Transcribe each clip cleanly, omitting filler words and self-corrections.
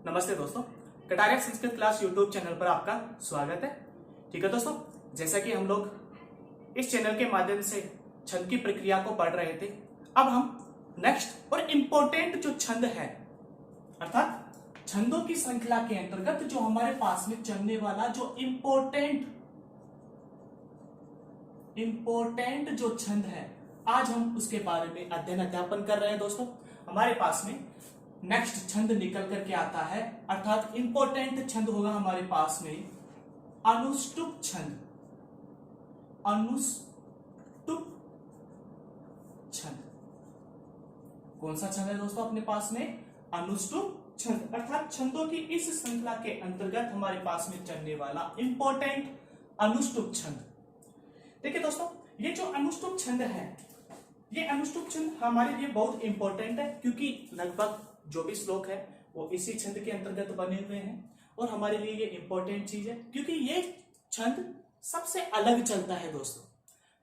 नमस्ते दोस्तों, Kataria Sanskrit class YouTube channel पर आपका स्वागत है। ठीक है दोस्तों, जैसा कि हम लोग इस चैनल के माध्यम से छंद की प्रक्रिया को पढ़ रहे थे, अब हम नेक्स्ट और इम्पोर्टेंट जो छंद है अर्थात छंदों की श्रृंखला के अंतर्गत जो हमारे पास में चलने वाला जो इम्पोर्टेंट जो छंद है, आज हम उसके बारे में अध्ययन अध्यापन कर रहे हैं। दोस्तों, हमारे पास में नेक्स्ट छंद निकल करके आता है, अर्थात इंपॉर्टेंट छंद होगा हमारे पास में अनुष्टुप छंद। अनुष्टुप छंद कौन सा छंद है दोस्तों अपने पास में? अनुष्टुप छंद, अर्थात छंदों की इस श्रृंखला के अंतर्गत हमारे पास में चलने वाला इंपॉर्टेंट अनुष्टुप छंद। देखिए दोस्तों, ये जो अनुष्टुप छंद है, ये अनुष्टुप छंद हमारे लिए बहुत इंपॉर्टेंट है, क्योंकि लगभग जो भी श्लोक है वो इसी छंद के अंतर्गत बने हुए हैं और हमारे लिए ये इंपॉर्टेंट चीज है, क्योंकि ये छंद सबसे अलग चलता है। दोस्तों,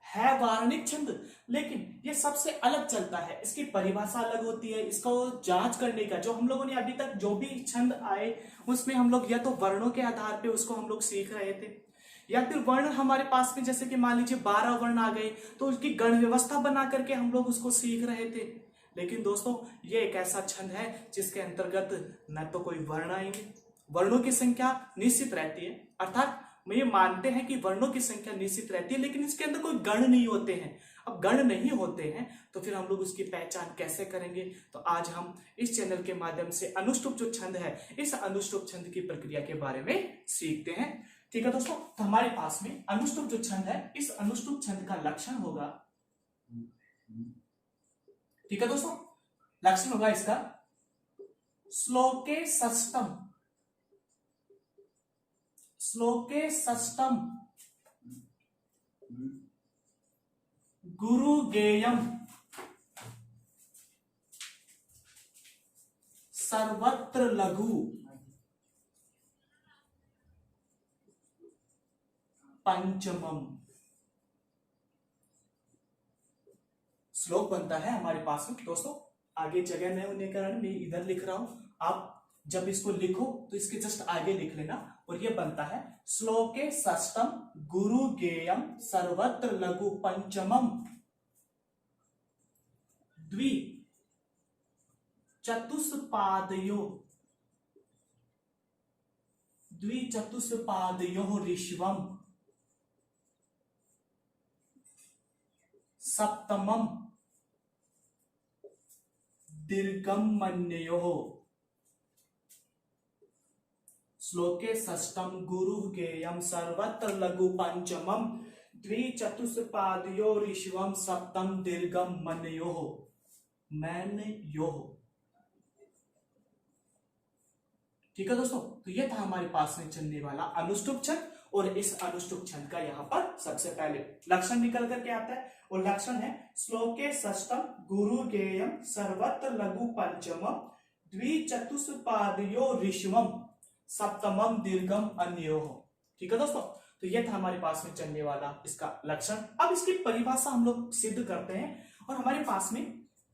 है वार्णिक छंद, लेकिन ये सबसे अलग चलता है। इसकी परिभाषा अलग होती है। इसको जांच करने का जो हम लोगों ने अभी तक जो भी छंद आए उसमें हम लोग या तो वर्णों के आधार पे उसको हम लोग सीख रहे थे, या फिर वर्ण हमारे पास में जैसे कि मान लीजिए 12 वर्ण आ गए तो उसकी गण व्यवस्था बना करके हम लोग उसको सीख रहे थे। लेकिन दोस्तों, ये एक ऐसा छंद है जिसके अंतर्गत न तो कोई वर्ण आएंगे, वर्णों की संख्या निश्चित रहती है, अर्थात ये मानते हैं कि वर्णों की संख्या निश्चित रहती है, लेकिन इसके अंदर कोई गण नहीं होते हैं। अब गण नहीं होते हैं तो फिर हम लोग उसकी पहचान कैसे करेंगे? तो आज हम इस चैनल के माध्यम से अनुष्टुप जो छंद है, इस अनुष्टुप छंद की प्रक्रिया के बारे में सीखते हैं। ठीक है दोस्तों, तो हमारे पास में अनुष्टुप जो छंद है, इस अनुष्टुप छंद का लक्षण होगा, ठीक है दोस्तों, लक्षण होगा इसका श्लोके षष्ठम गुरु गेयम सर्वत्र लघु पंचमम। श्लोक बनता है हमारे पास में। दोस्तों, आगे जगह नहीं होने के कारण मैं इधर लिख रहा हूं, आप जब इसको लिखो तो इसके जस्ट आगे लिख लेना। और ये बनता है श्लोके षष्ठम गुरु गेयम सर्वत्र लघु पंचमम द्वि चतुष्पादयो ऋष्वम सप्तमम दीर्घम मन्योः। श्लोके षष्ठम गुरु गेयम सर्वत्र लघु पंचमम द्विचतुष्पादयो ऋष्वम सप्तम दीर्घम मन्योः। ठीक है दोस्तों, तो ये था हमारे पास में चलने वाला अनुष्टुप छंद। और इस अनुष्टुप छंद का यहाँ पर सबसे पहले लक्षण निकल करके आता है, और लक्षण है श्लोके षष्ठम गुरु गेयम सर्वत्र लघु पंचमम द्विचतुष्पादयो ऋष्वम सप्तमम दीर्घम अन्योः। ठीक है दोस्तों, तो ये था हमारे पास में चलने वाला इसका लक्षण। अब इसकी परिभाषा हम लोग सिद्ध करते हैं, और हमारे पास में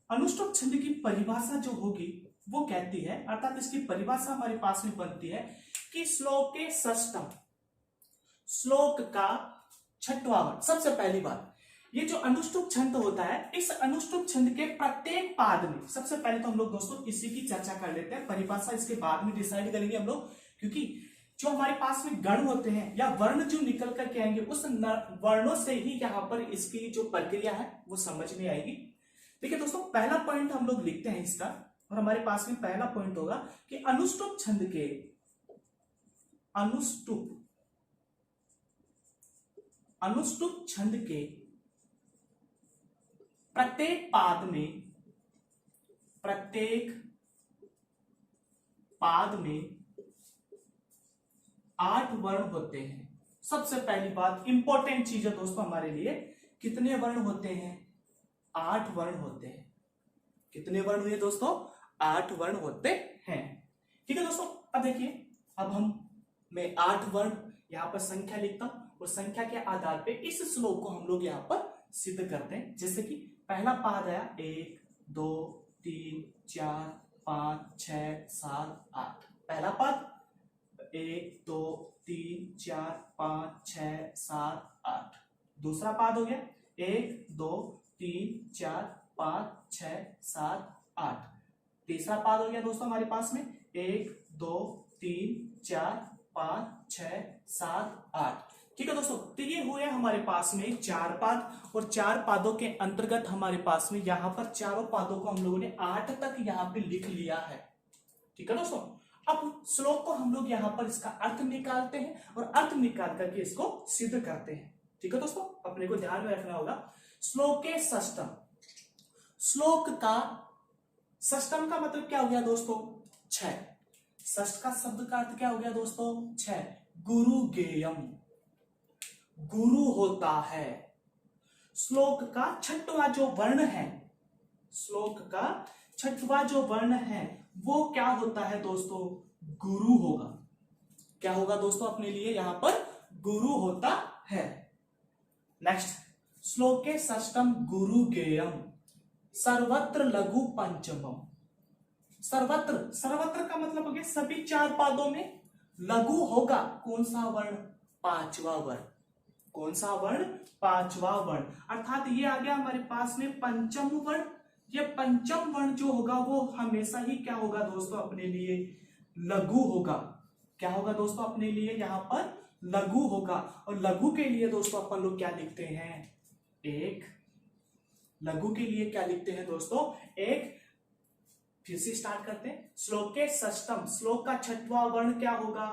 अनुष्टुप छंद की परिभाषा जो होगी वो कहती है, अर्थात इसकी परिभाषा हमारे पास में बनती है कि श्लोके षष्ठम, श्लोक का छठवां वर्ण। सबसे पहली बात, ये जो अनुष्टुप छंद होता है, इस अनुष्टुप छंद के प्रत्येक पाद में, सबसे पहले तो हम लोग दोस्तों इसी की चर्चा कर लेते हैं। परिभाषा इसके बाद में डिसाइड करेंगे हम लोग, क्योंकि जो हमारे पास में गण होते हैं या वर्ण जो निकल करके आएंगे, उस वर्णों से ही यहाँ पर इसकी जो प्रक्रिया है वो समझ में आएगी। देखिए दोस्तों, पहला पॉइंट हम लोग लिखते हैं इसका, और हमारे पास में पहला पॉइंट होगा कि अनुष्टुप छंद के अनुष्टुप छंद के प्रत्येक पाद में 8 वर्ण होते हैं। सबसे पहली बात, इंपॉर्टेंट चीज है दोस्तों हमारे लिए, कितने वर्ण होते हैं? 8 वर्ण होते हैं। कितने वर्ण हुए दोस्तों? 8 वर्ण होते हैं। ठीक है दोस्तों, अब देखिए, अब मैं 8 वर्ण यहां पर संख्या लिखता हूं, और संख्या के आधार पे इस श्लोक को हम लोग यहाँ पर सिद्ध करते हैं। जैसे कि पहला पाद आया 1 2 3 4 5 6 7 8, पहला पद 1 2 3 4 5 6 7 8। दूसरा पद हो गया 1 2 3 4 5 6 7 8। तीसरा पद हो गया दोस्तों हमारे पास में 1 2 3 4 5 6 7 8। ठीक है दोस्तों, तो ये हुए हमारे पास में 4 पाद, और 4 पादों के अंतर्गत हमारे पास में यहाँ पर चारों पादों को हम लोगों ने 8 तक यहाँ पे लिख लिया है। ठीक है दोस्तों, अब श्लोक को हम लोग यहाँ पर इसका अर्थ निकालते हैं और अर्थ निकाल करके इसको सिद्ध करते हैं। ठीक है दोस्तों, अपने को ध्यान में रखना होगा। श्लोक के षष्टम, श्लोक का षष्टम का मतलब क्या हो गया दोस्तों? 6। षष्ठ का शब्द का अर्थ क्या हो गया दोस्तों? 6। गुरु गेयम, गुरु होता है। श्लोक का छठवां जो वर्ण है, श्लोक का छठवां जो वर्ण है वो क्या होता है दोस्तों? गुरु होगा। क्या होगा दोस्तों अपने लिए यहां पर? गुरु होता है। नेक्स्ट, श्लोक के षष्टम गुरु गेयम सर्वत्र लघु पंचमम। सर्वत्र, सर्वत्र का मतलब हो गया सभी 4 पादों में लघु होगा। कौन सा वर्ण? 5वां वर्ण। कौन सा वर्ण? 5वां वर्ण। अर्थात ये आ गया हमारे पास में पंचम वर्ण। ये पंचम वर्ण जो होगा वो हमेशा ही क्या होगा दोस्तों अपने लिए? लघु होगा। क्या होगा दोस्तों अपने लिए? यहां पर लघु होगा। और लघु के लिए दोस्तों अपन लोग क्या लिखते हैं? एक। लघु के लिए क्या लिखते हैं दोस्तों? एक। फिर से स्टार्ट करते हैं। श्लोक के षष्टम, श्लोक का छठवां वर्ण क्या होगा?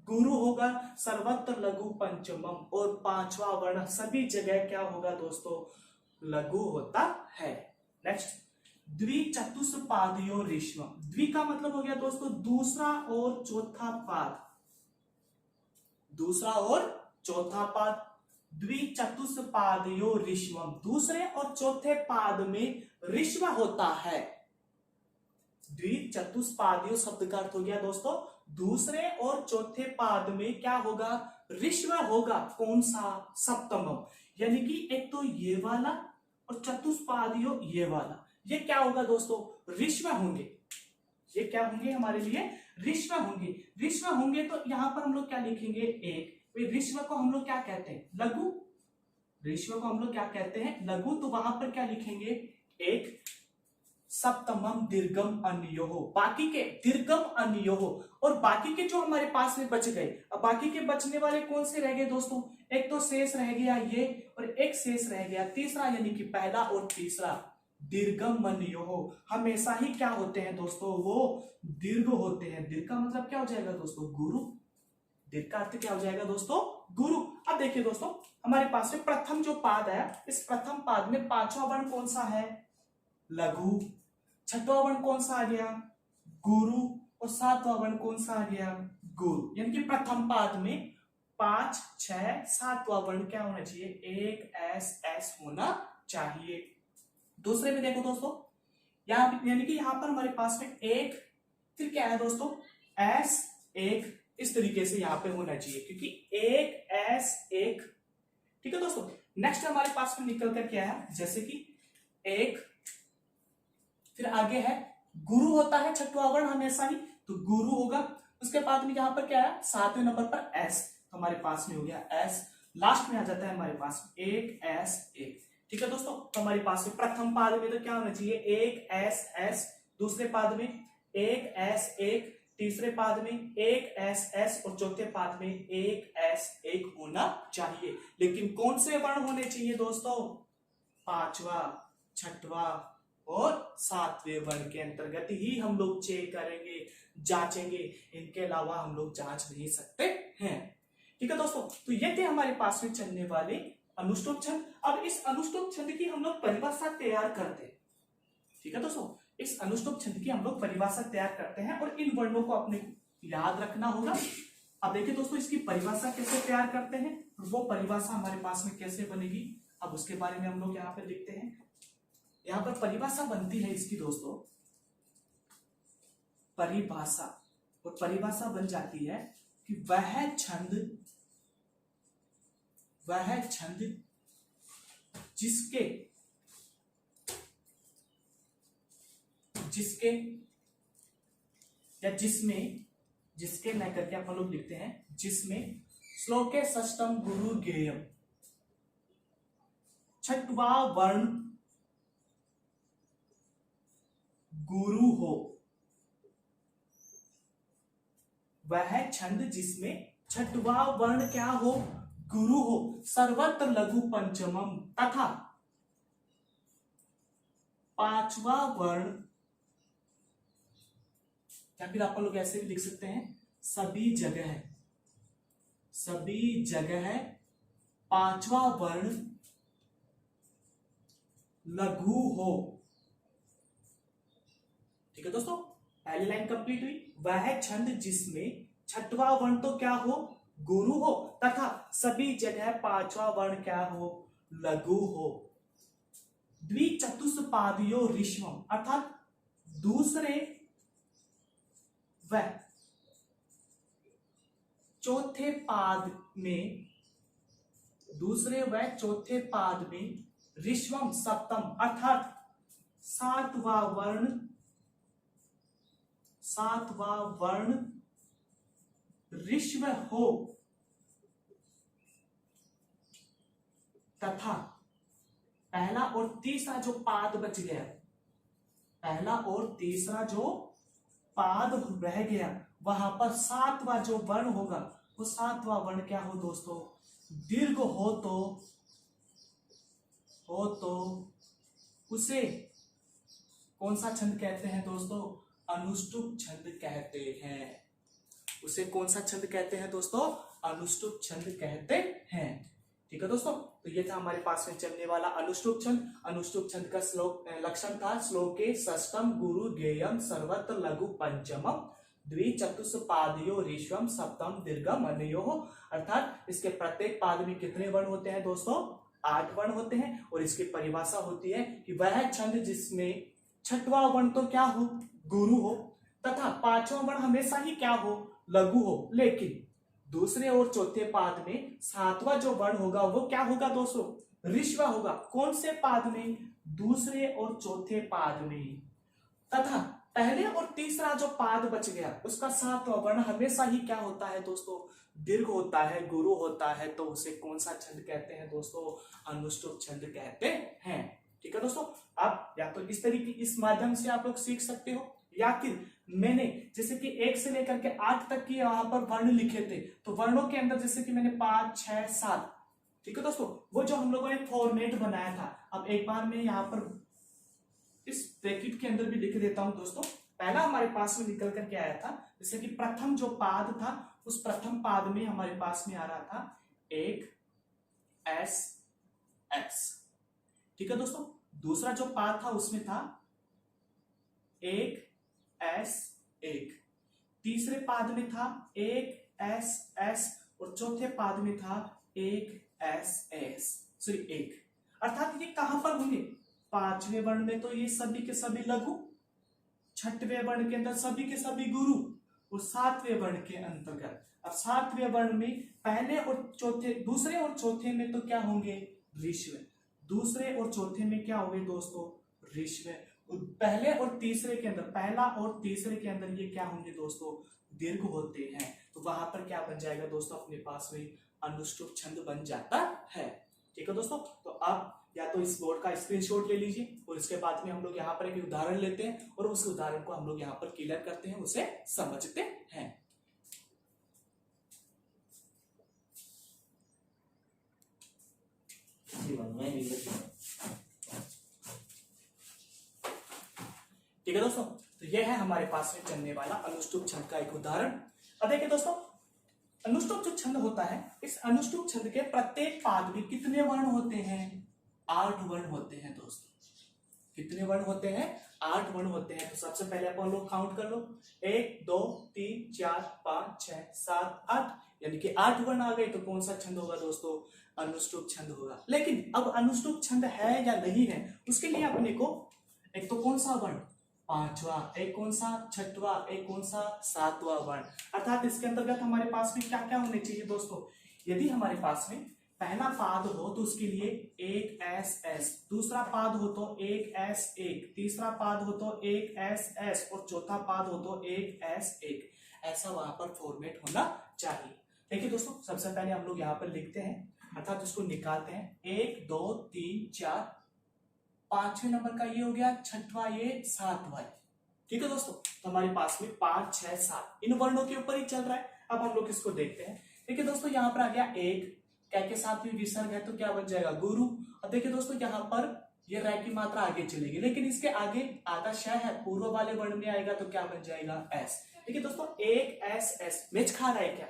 गुरु होगा। सर्वत्र लघु पंचमम, और 5वां वर्ण सभी जगह क्या होगा दोस्तों? लघु होता है। नेक्स्ट, द्विचतुष्पादयो ऋष्वम। द्वि का मतलब हो गया दोस्तों दूसरा और चौथा पाद। दूसरा और चौथा पाद। द्विचतुष्पादयो ऋष्वम, दूसरे और चौथे पाद में ऋष्व होता है। द्विचतुष्पादयो शब्द का अर्थ हो गया दोस्तों दूसरे और चौथे पाद में क्या होगा? ऋष्व होगा। कौन सा? सप्तमम। यानी कि एक तो ये वाला और चतुष्पादयो ये वाला, ये क्या होगा दोस्तों? ऋष्व होंगे। ये क्या होंगे हमारे लिए? ऋष्व होंगे। ऋष्व होंगे तो यहां पर हम लोग क्या लिखेंगे? एक। ऋष्व को हम लोग क्या कहते हैं? लघु। ऋष्व को हम लोग क्या कहते हैं? लघु। तो वहां पर क्या लिखेंगे? एक। सप्तमम दीर्घम अन्योह, बाकी के दीर्घम अन्योह। और बाकी के जो हमारे पास में बच गए, अब बाकी के बचने वाले कौन से रह गए दोस्तों? एक तो शेष रह गया ये, और एक शेष रह गया तीसरा, यानी कि पहला और तीसरा। दीर्घम अन्योह हमेशा ही क्या होते हैं दोस्तों? वो दीर्घ होते हैं। दीर्घ का मतलब क्या हो जाएगा दोस्तों? गुरु। दीर्घ का अर्थ क्या हो जाएगा दोस्तों? गुरु। अब देखिए दोस्तों हमारे पास में प्रथम जो पाद है, इस प्रथम पाद में 5वां वर्ण कौन सा है? लघु। छठवां वर्ण कौन सा आ गया? गुरु। और 7वां वर्ण कौन सा आ गया? गुरु। यानी कि प्रथम पाद में 5 6 7वां वर्ण क्या होना चाहिए? एक एस होना चाहिए। दूसरे में देखो दोस्तों, यानी कि यहां पर हमारे पास में एक, फिर क्या है दोस्तों? एस एक, इस तरीके से यहां पे होना चाहिए, क्योंकि एक एस एक। ठीक है दोस्तों, नेक्स्ट हमारे पास में निकल कर क्या है? जैसे कि एक, फिर आगे है गुरु होता है छठवां वर्ण हमेशा ही, तो गुरु होगा। उसके बाद में यहां पर क्या है? 7वें नंबर पर एस, तो हमारे पास में हो गया एस। लास्ट में आ जाता है हमारे पास एक एस एक। ठीक है दोस्तों, तो हमारे पास में प्रथम पाद में तो क्या होना चाहिए? एक एस एस। दूसरे पाद में एक एस एक। तीसरे पाद में एक एस एस। और चौथे पाद में एक एस एक होना चाहिए। लेकिन कौन से वर्ण होने चाहिए दोस्तों? 5वां, छठवां और 7वें वर्ण के अंतर्गत ही हम लोग चेक करेंगे, जांचेंगे। इनके अलावा हम लोग जांच नहीं सकते हैं। ठीक है दोस्तों, तो ये थे हमारे पास में चलने वाले अनुष्टुप छंद। अब इस अनुष्टुप छंद की हम लोग परिभाषा तैयार करते हैं। ठीक है दोस्तों, इस अनुष्टुप छंद की हम लोग परिभाषा तैयार करते हैं और इन वर्णों को अपने याद रखना होगा। अब देखिए दोस्तों, इसकी परिभाषा कैसे तैयार करते हैं, वो परिभाषा हमारे पास में कैसे बनेगी, अब उसके बारे में हम लोग यहाँ पे लिखते हैं। यहां पर परिभाषा बनती है इसकी दोस्तों, परिभाषा, और परिभाषा बन जाती है कि वह छंद जिसके या जिसमें जिसके न करके अपन लोग लिखते हैं जिसमें श्लोके षष्ठम गुरु गेयम, छठवा वर्ण गुरु हो, वह छंद जिसमें छठवा वर्ण क्या हो, गुरु हो, सर्वत्र लघु पंचमम तथा पांचवा वर्ण, या फिर आप लोग ऐसे भी लिख सकते हैं सभी जगह पांचवा वर्ण लघु हो। ठीक है दोस्तों, पहली लाइन कंप्लीट हुई। वह छंद जिसमें छठवा वर्ण तो क्या हो, गुरु हो, तथा सभी जगह पांचवा वर्ण क्या हो, लघु हो। द्विचतुष्पादियो ऋष्वम, अर्थात दूसरे व चौथे पाद में ऋष्वम सप्तम, अर्थात सातवां वर्ण ऋष्व हो, तथा पहला और तीसरा जो पाद बच गया, पहला और तीसरा जो पाद रह गया, वहां पर सातवां जो वर्ण होगा वो सातवां वर्ण क्या हो दोस्तों, दीर्घ हो तो उसे कौन सा छंद कहते हैं दोस्तों, अनुष्टुप छंद कहते हैं। उसे कौन सा छंद कहते हैं दोस्तों, अनुष्टुप छंद कहते हैं। ठीक है दोस्तों, तो ये था हमारे पास में चलने वाला अनुष्टुप छंद। अनुष्टुप छंद का श्लोक लक्षण था श्लोके षष्ठम गुरु गेयम सर्वत्र लघु पंचमम द्विचतुष्पादयो ऋष्वम सप्तम दीर्घम अनयोः, अर्थात इसके प्रत्येक पाद में कितने वर्ण होते हैं दोस्तों, 8 वर्ण होते हैं। और इसकी परिभाषा होती है कि वह छंद जिसमें छठवां वर्ण तो क्या हो, गुरु हो, तथा पांचवा वर्ण हमेशा ही क्या हो, लघु हो, लेकिन दूसरे और चौथे पाद में सातवां जो वर्ण होगा वो क्या होगा दोस्तों, ऋष्व होगा। कौन से पाद में, दूसरे और चौथे पाद में। तथा पहले और तीसरा जो पाद बच गया उसका सातवां वर्ण हमेशा ही क्या होता है दोस्तों, दीर्घ होता है, गुरु होता है। तो उसे कौन सा छंद कहते हैं दोस्तों, अनुष्टुप छंद कहते हैं। ठीक है दोस्तों, आप या तो इस तरीके इस माध्यम से आप लोग सीख सकते हो, या फिर मैंने जैसे कि 1 से लेकर के 8 तक की वहां पर वर्ण लिखे थे, तो वर्णों के अंदर जैसे कि मैंने 5, 6, 7, ठीक है दोस्तों, वो जो हम लोगों ने फॉर्मेट बनाया था, अब एक बार मैं यहाँ पर इस ब्रैकेट के अंदर भी लिख देता हूं दोस्तों। पहला हमारे पास में निकल करके आया था, जैसे कि प्रथम जो पाद था उस प्रथम पाद में हमारे पास में आ रहा था एक एस एस। ठीक है दोस्तों, दूसरा जो पाद था उसमें था एक एस एक, तीसरे पाद में था एक एस एस, और चौथे पाद में था एक एस एस, सॉरी एक। अर्थात ये कहां पर होंगे, पांचवें वर्ण में तो ये सभी के सभी लघु, छठवें वर्ण के अंदर सभी के सभी गुरु, और सातवें वर्ण के अंतर्गत। अब सातवें वर्ण में पहले और चौथे, दूसरे और चौथे में तो क्या होंगे, ऋष्व। दूसरे और चौथे में क्या होंगे दोस्तों, ऋष्व। पहले और तीसरे के अंदर, पहला और तीसरे के अंदर ये क्या होंगे दोस्तों, दीर्घ होते हैं। तो वहां पर क्या बन जाएगा दोस्तों, अपने पास में अनुष्टुप छंद बन जाता है। ठीक है दोस्तों, तो आप या तो इस बोर्ड का स्क्रीनशॉट ले लीजिए, और इसके बाद में हम लोग यहाँ पर एक उदाहरण लेते हैं और उस उदाहरण को हम लोग यहाँ पर क्लियर करते हैं, उसे समझते हैं। ठीक है दोस्तों, तो यह है हमारे पास में चलने वाला अनुष्टुप छंद का एक उदाहरण। अब देखिए दोस्तों, अनुष्टुप जो छंद होता है, इस अनुष्टुप छंद के प्रत्येक पाद में कितने वर्ण होते हैं, 8 वर्ण होते हैं दोस्तों। कितने वर्ण होते हैं, 8 वर्ण होते हैं। तो सबसे पहले अपन लोग काउंट कर लो, 1 2 3 4 5 6 7 8, यानी कि 8 वर्ण आ गए। तो कौन सा छंद होगा दोस्तों, अनुष्टुप छंद होगा। लेकिन अब अनुष्टुप छंद है या नहीं है, उसके लिए अपने को एक तो कौन सा वर्ण, पांचवा, एक कौन सा, छठवा, एक कौन सा, सातवां वर्ण। अर्थात इसके अंतर्गत हमारे पास में क्या क्या होने चाहिए दोस्तों, यदि हमारे पास में पहला पाद हो तो उसके लिए एक एस एस, दूसरा पाद हो तो एक एस एक, तीसरा पाद हो तो एक एस एस, और चौथा पाद हो तो एक एस एक। ऐसा वहां पर फॉर्मेट होना चाहिए। देखिए दोस्तों, सबसे पहले हम लोग यहाँ पर लिखते हैं, अर्थात उसको निकालते हैं। 1 2 3 4, पांचवें नंबर का ये हो गया, छठवां ये, सातवां। ठीक है दोस्तों, तो हमारे पास में 5 6 7 इन वर्णों के ऊपर ही चल रहा है। अब हम लोग इसको देखते हैं। देखिए दोस्तों, यहाँ पर आ गया एक, क्या के साथ भी विसर्ग है तो क्या बन जाएगा, गुरु। अब देखिए दोस्तों, यहाँ पर ये रै की मात्रा आगे चलेगी, लेकिन इसके आगे आधा श है, पूर्व वाले वर्ण में आएगा तो क्या बन जाएगा, एस। देखिए दोस्तों, एक एस एस मैच खा रहा है क्या,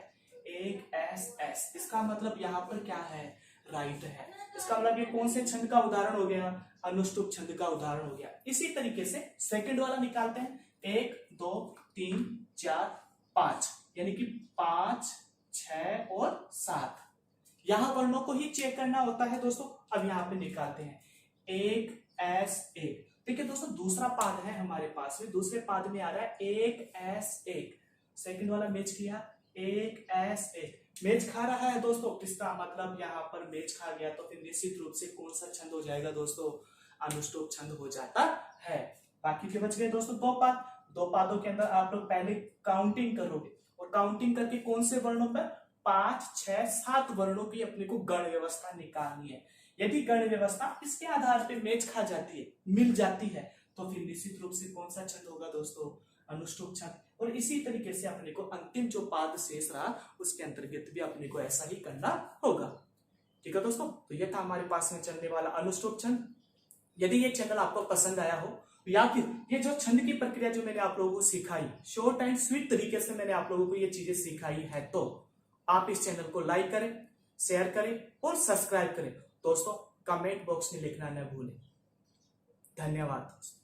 एक एस एस, इसका मतलब यहाँ पर क्या है, राइट है। इसका मतलब ये कौन से छंद का उदाहरण हो गया, अनुष्टुप छंद का उदाहरण हो गया। इसी तरीके से सेकंड वाला निकालते हैं। 1 2 3 4 5, यानी कि 5 6 और 7। यहां वर्णों को ही चेक करना होता है दोस्तों। अब यहाँ पे निकालते हैं, एक एस एक। देखिए दोस्तों, दूसरा पाद है हमारे पास में, दूसरे पाद में आ रहा है एक एस एक। सेकंड वाला मैच किया, एक एस एक, मैच खा रहा है दोस्तों। इसका मतलब यहाँ पर मैच खा गया तो फिर निश्चित रूप से कौन सा छंद हो जाएगा दोस्तों, अनुष्टुप छंद हो जाता है। बाकी के बच गए दोस्तों दो पाद। दो पादों के अंदर आप लोग पहले काउंटिंग करोगे, और काउंटिंग करके कौन से वर्णों पर, 5 6 7 वर्णों की अपने को गण व्यवस्था निकालनी है। यदि गण व्यवस्था इसके आधार पे मैच खा जाती है, मिल जाती है, तो फिर निश्चित रूप से कौन सा छंद होगा दोस्तों, अनुष्टुप छंद। और इसी तरीके से अपने को अंतिम जो पाद शेष रहा उसके अंतर्गत भी अपने को ऐसा ही करना होगा। ठीक है दोस्तों, तो ये था हमारे पास में चलने वाला अनुष्टुप छंद। यदि ये चैनल आपको पसंद आया हो, या फिर ये जो छंद की प्रक्रिया जो मैंने आप लोगों को सिखाई, शॉर्ट एंड स्वीट तरीके से मैंने आप लोगों को ये चीजें सिखाई है, तो आप इस चैनल को लाइक करें, शेयर करें और सब्सक्राइब करें। दोस्तों, कमेंट बॉक्स में लिखना न भूलें। धन्यवाद दोस्तों।